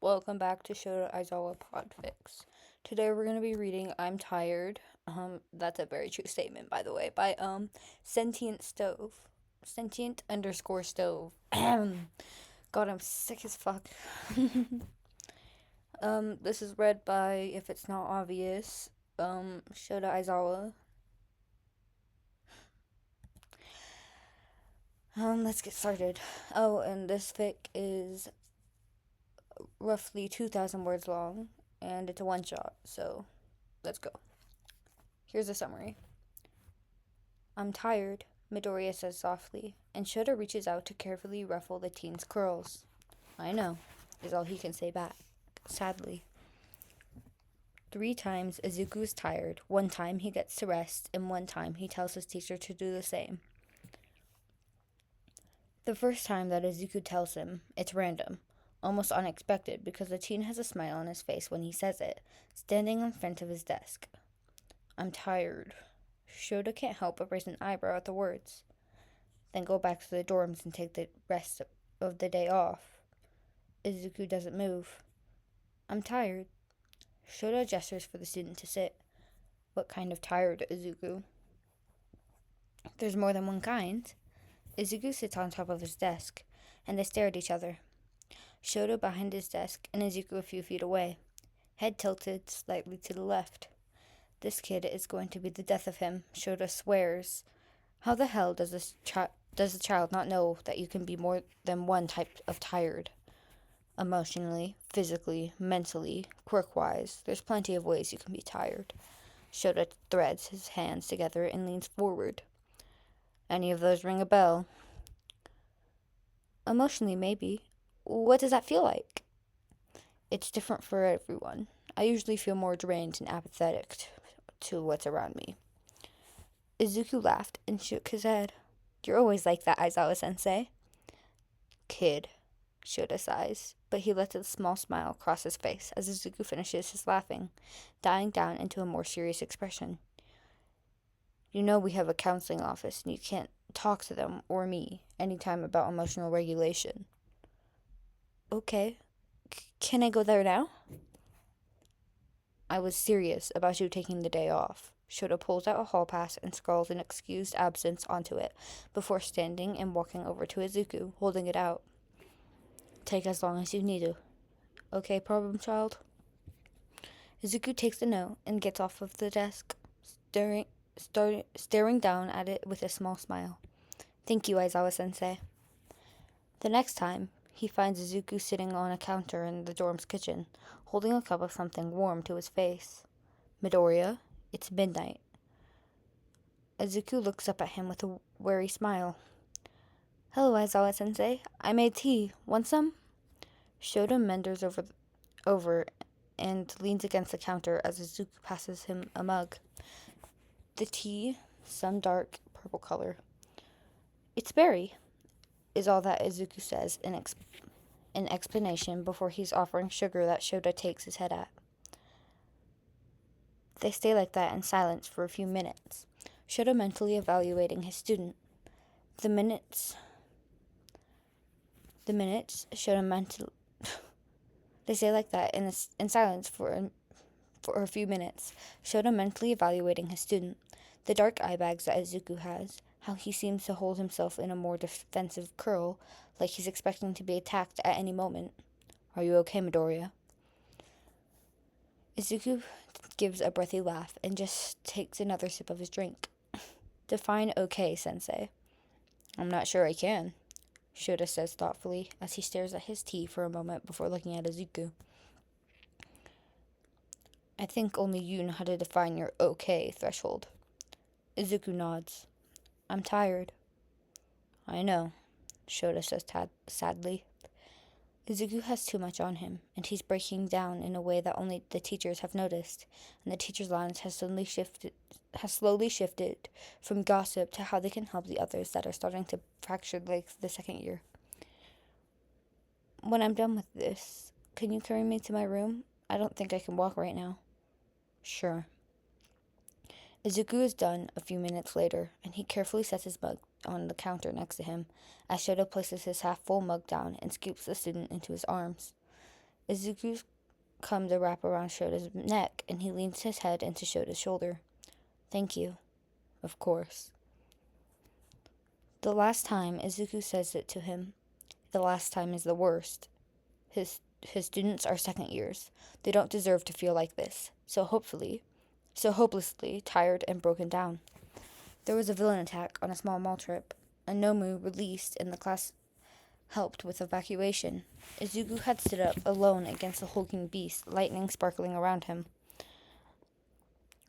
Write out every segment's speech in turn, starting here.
Welcome back to Shota Aizawa Podfics. Today we're going to be reading I'm Tired. That's a very true statement, by the way, by Sentient Stove. Sentient underscore stove. God, I'm sick as fuck. This is read by, if it's not obvious, Shota Aizawa. Let's get started. Oh, and this fic is roughly 2,000 words long, and it's a one-shot, so let's go. Here's a summary. I'm tired, Midoriya says softly, and Shota reaches out to carefully ruffle the teen's curls. I know, is all he can say back, sadly. 3 times Izuku is tired, 1 time he gets to rest, and 1 time he tells his teacher to do the same. The first time that Izuku tells him, it's random, almost unexpected because the teen has a smile on his face when he says it, standing in front of his desk. I'm tired. Shota can't help but raise an eyebrow at the words. Then go back to the dorms and take the rest of the day off. Izuku doesn't move. I'm tired. Shota gestures for the student to sit. What kind of tired, Izuku? There's more than one kind. Izuku sits on top of his desk, and they stare at each other. Shota behind his desk, and Izuku a few feet away, head tilted slightly to the left. This kid is going to be the death of him, Shota swears. How the hell does a child not know that you can be more than one type of tired? Emotionally, physically, mentally, quirk-wise, there's plenty of ways you can be tired. Shota threads his hands together and leans forward. Any of those ring a bell? Emotionally, maybe. What does that feel like? It's different for everyone. I usually feel more drained and apathetic to what's around me. Izuku laughed and shook his head. You're always like that, Aizawa-sensei. Kid, Shota sighs, but he lets a small smile cross his face as Izuku finishes his laughing, dying down into a more serious expression. You know we have a counseling office and you can't talk to them or me anytime about emotional regulation. Okay. Can I go there now? I was serious about you taking the day off. Shota pulls out a hall pass and scrawls an excused absence onto it before standing and walking over to Izuku, holding it out. Take as long as you need to. Okay, problem child? Izuku takes the note and gets off of the desk, staring down at it with a small smile. Thank you, Aizawa-sensei. The next time, he finds Izuku sitting on a counter in the dorm's kitchen, holding a cup of something warm to his face. Midoriya, it's midnight. Izuku looks up at him with a wary smile. Hello, Aizawa-sensei. I made tea. Want some? Shota meanders over and leans against the counter as Izuku passes him a mug. The tea, some dark purple color. It's berry, is all that Izuku says in explanation before he's offering sugar that Shota takes his head at. They stay like that in silence for a few minutes, Shota mentally evaluating his student. The minutes, Shota mentally... They stay like that in silence for a few minutes, Shota mentally evaluating his student. The dark eye bags that Izuku has, how he seems to hold himself in a more defensive curl, like he's expecting to be attacked at any moment. Are you okay, Midoriya? Izuku gives a breathy laugh and just takes another sip of his drink. Define okay, sensei. I'm not sure I can, Shota says thoughtfully as he stares at his tea for a moment before looking at Izuku. I think only you know how to define your okay threshold. Izuku nods. I'm tired. I know, Shota says sadly. Izuku has too much on him, and he's breaking down in a way that only the teachers have noticed, and the teachers' lines has slowly shifted from gossip to how they can help the others that are starting to fracture like the second year. When I'm done with this, can you carry me to my room? I don't think I can walk right now. Sure. Izuku is done a few minutes later, and he carefully sets his mug on the counter next to him, as Shota places his half-full mug down and scoops the student into his arms. Izuku's come to wrap around Shota's neck, and he leans his head into Shota's shoulder. Thank you. Of course. The last time Izuku says it to him, the last time is the worst. His students are second years. They don't deserve to feel like this. So hopelessly tired and broken down. There was a villain attack on a small mall trip. A Nomu released and the class helped with evacuation. Izuku had stood up alone against the hulking beast, lightning sparkling around him.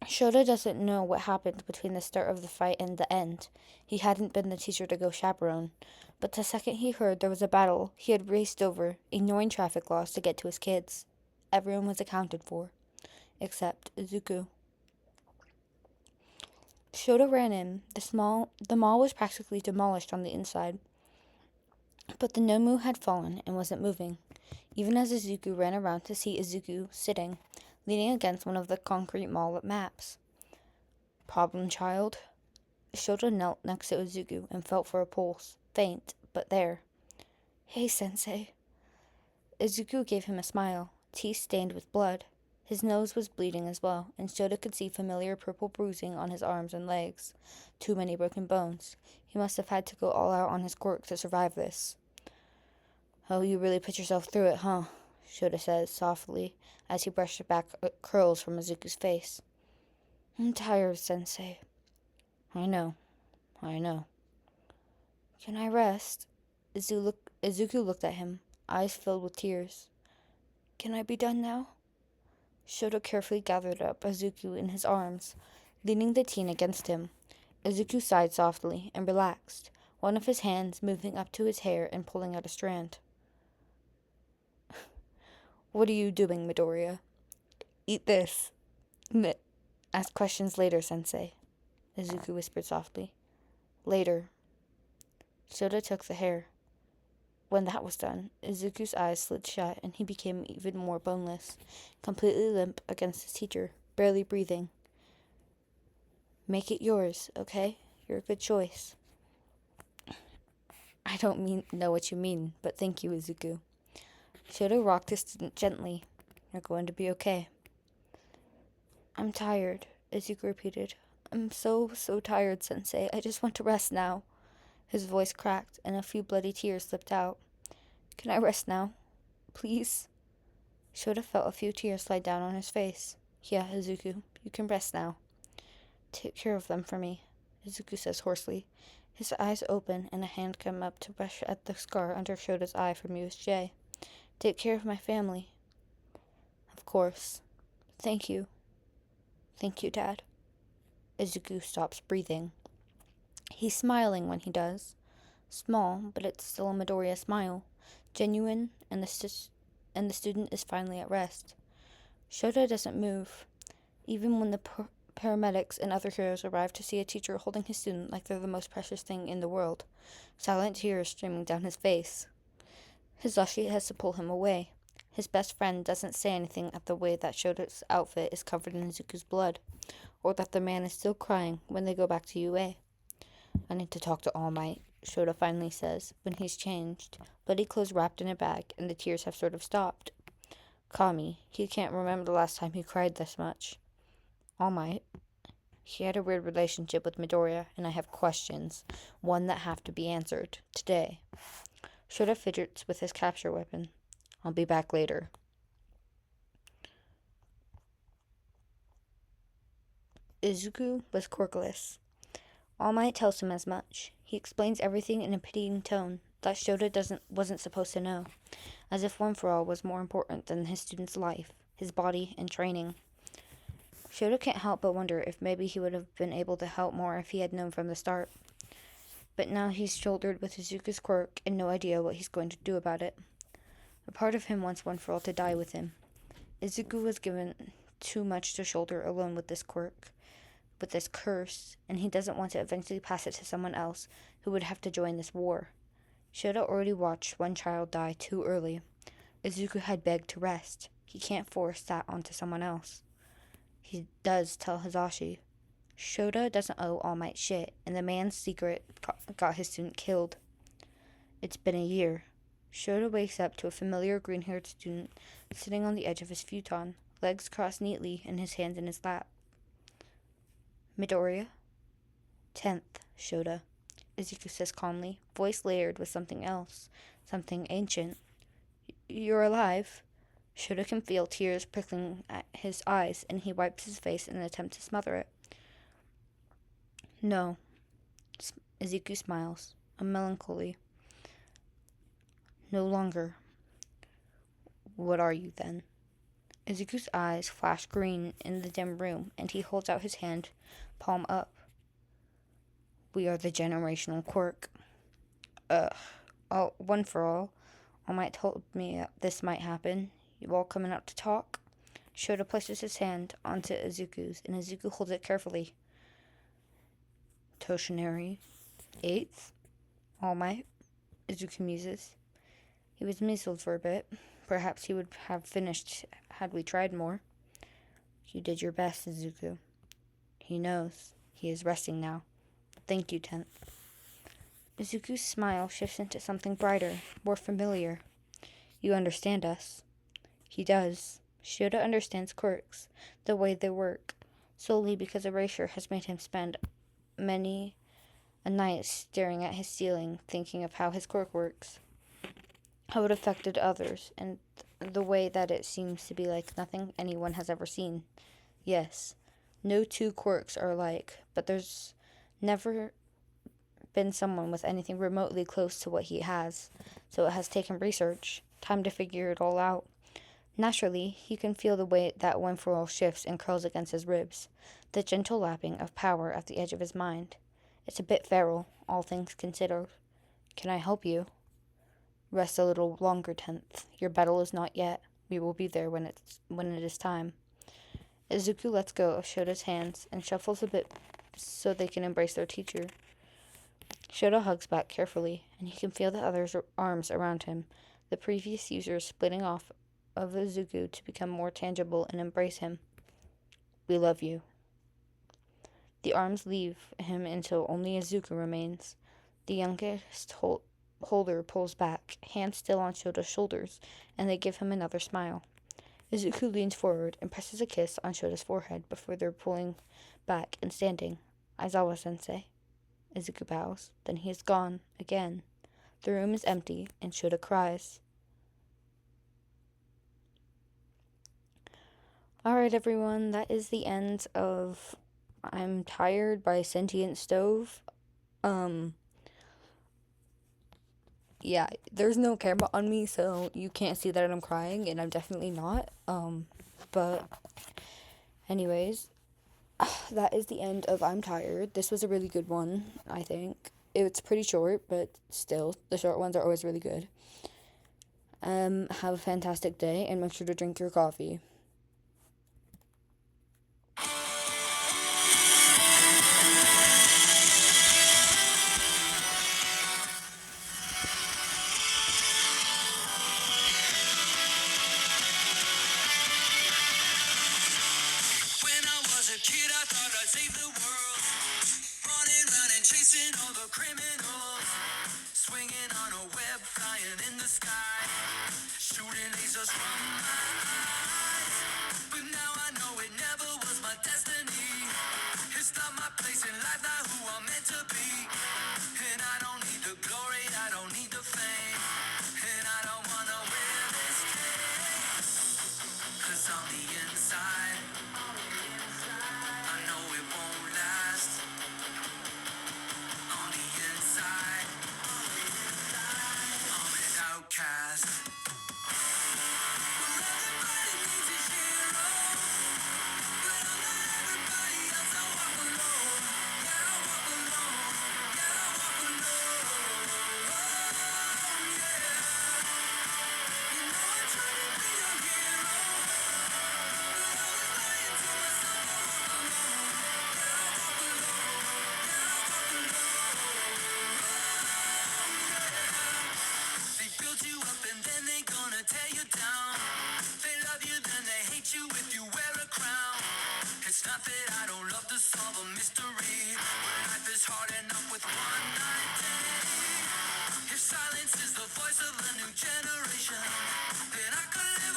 Shota doesn't know what happened between the start of the fight and the end. He hadn't been the teacher to go chaperone. But the second he heard there was a battle, he had raced over, ignoring traffic laws to get to his kids. Everyone was accounted for, except Izuku. Shota ran in. The mall was practically demolished on the inside. But the Nomu had fallen and wasn't moving, even as Izuku ran around to see Izuku sitting, leaning against one of the concrete mall maps. Problem child? Shota knelt next to Izuku and felt for a pulse, faint, but there. Hey, sensei. Izuku gave him a smile, teeth stained with blood. His nose was bleeding as well, and Shota could see familiar purple bruising on his arms and legs. Too many broken bones. He must have had to go all out on his quirk to survive this. Oh, you really put yourself through it, huh? Shota says softly, as he brushed back curls from Izuku's face. I'm tired, sensei. I know. Can I rest? Izuku looked at him, eyes filled with tears. Can I be done now? Shota carefully gathered up Izuku in his arms, leaning the teen against him. Izuku sighed softly and relaxed, one of his hands moving up to his hair and pulling out a strand. What are you doing, Midoriya? Eat this. Ask questions later, sensei, Izuku whispered softly. Later. Shota took the hair. When that was done, Izuku's eyes slid shut and he became even more boneless, completely limp against his teacher, barely breathing. Make it yours, okay? You're a good choice. I don't know what you mean, but thank you, Izuku. Shota rocked his student gently. You're going to be okay. I'm tired, Izuku repeated. I'm so tired, sensei. I just want to rest now. His voice cracked, and a few bloody tears slipped out. Can I rest now? Please? Shota felt a few tears slide down on his face. Yeah, Izuku, you can rest now. Take care of them for me, Izuku says hoarsely. His eyes open, and a hand comes up to brush at the scar under Shota's eye from USJ. Take care of my family. Of course. Thank you. Thank you, Dad. Izuku stops breathing. He's smiling when he does. Small, but it's still a Midoriya smile. Genuine, and the student is finally at rest. Shota doesn't move, even when the paramedics and other heroes arrive to see a teacher holding his student like they're the most precious thing in the world. Silent tears streaming down his face. Hizashi has to pull him away. His best friend doesn't say anything at the way that Shota's outfit is covered in Izuku's blood, or that the man is still crying when they go back to UA. I need to talk to All Might, Shota finally says, when he's changed, bloody clothes wrapped in a bag, and the tears have sort of stopped. Kami, he can't remember the last time he cried this much. All Might. He had a weird relationship with Midoriya, and I have questions, one that have to be answered, today. Shota fidgets with his capture weapon. I'll be back later. Izuku was quirkless. All Might tells him as much. He explains everything in a pitying tone that Shota wasn't supposed to know, as if One for All was more important than his student's life, his body, and training. Shota can't help but wonder if maybe he would have been able to help more if he had known from the start. But now he's shouldered with Izuku's quirk and no idea what he's going to do about it. A part of him wants One for All to die with him. Izuku was given too much to shoulder alone with this quirk, with this curse, and he doesn't want to eventually pass it to someone else who would have to join this war. Shota already watched one child die too early. Izuku had begged to rest. He can't force that onto someone else. He does tell Hizashi. Shota doesn't owe All Might shit, and the man's secret got his student killed. It's been a year. Shota wakes up to a familiar green-haired student sitting on the edge of his futon, legs crossed neatly and his hands in his lap. Midoriya? 10th, Shota, Izuku says calmly, voice layered with something else, something ancient. You're alive? Shota can feel tears prickling at his eyes, and he wipes his face in an attempt to smother it. No. Izuku smiles, a melancholy. No longer. What are you, then? Izuku's eyes flash green in the dim room, and he holds out his hand, palm up. We are the generational quirk. One for all. All Might told me this might happen. You all coming out to talk? Shota places his hand onto Izuku's, and Izuku holds it carefully. Toshinari. 8th? All Might? Izuku muses. He was muzzled for a bit. Perhaps he would have finished had we tried more. You did your best, Izuku. He knows. He is resting now. Thank you, 10th. Izuku's smile shifts into something brighter, more familiar. You understand us. He does. Shota understands quirks, the way they work, solely because erasure has made him spend many a night staring at his ceiling, thinking of how his quirk works, how it affected others, and the way that it seems to be like nothing anyone has ever seen. Yes, no two quirks are alike, but there's never been someone with anything remotely close to what he has, so it has taken research, time to figure it all out. Naturally, he can feel the weight that one for all shifts and curls against his ribs, the gentle lapping of power at the edge of his mind. It's a bit feral, all things considered. Can I help you? Rest a little longer, 10th. Your battle is not yet. We will be there when it is time. Izuku lets go of Shota's hands and shuffles a bit so they can embrace their teacher. Shota hugs back carefully, and he can feel the other's arms around him, the previous users splitting off of Izuku to become more tangible and embrace him. We love you. The arms leave him until only Izuku remains. The youngest holder pulls back, hands still on Shota's shoulders, and they give him another smile. Izuku leans forward and presses a kiss on Shota's forehead before they're pulling back and standing. Aizawa-sensei. Izuku bows. Then he is gone, again. The room is empty, and Shota cries. Alright, everyone, that is the end of I'm Tired by Sentient Stove. Yeah, there's no camera on me, so you can't see that I'm crying, and I'm definitely not. But anyways, that is the end of I'm Tired. This was a really good one, I think. It's pretty short, but still, the short ones are always really good. Have a fantastic day, and make sure to drink your coffee. When I was a kid, I thought I'd save the world. Running around and chasing all the criminals. Swinging on a web, flying in the sky. Shooting lasers from my eyes. But now I know it never was my destiny. It's not my place in life, not who I'm meant to be. And I don't need the glory, I don't need the fame. And I don't wanna wear this cape. 'Cause on the inside, I know it won't last. On the inside, I'm an outcast. Well, everybody needs a hero, but I'm not everybody else. I walk alone. Yeah, I walk alone. Yeah, I walk alone. Oh, yeah. You know I try to be a hero, but I was lying to myself. I walk alone. Yeah, I walk alone. Yeah, I walk alone. They build you up and then they gonna tear you down. They love you, then they hate you if you wear a crown. It's not that I don't love to solve a mystery, but life is hard enough with one night day. If silence is the voice of the new generation, then I could live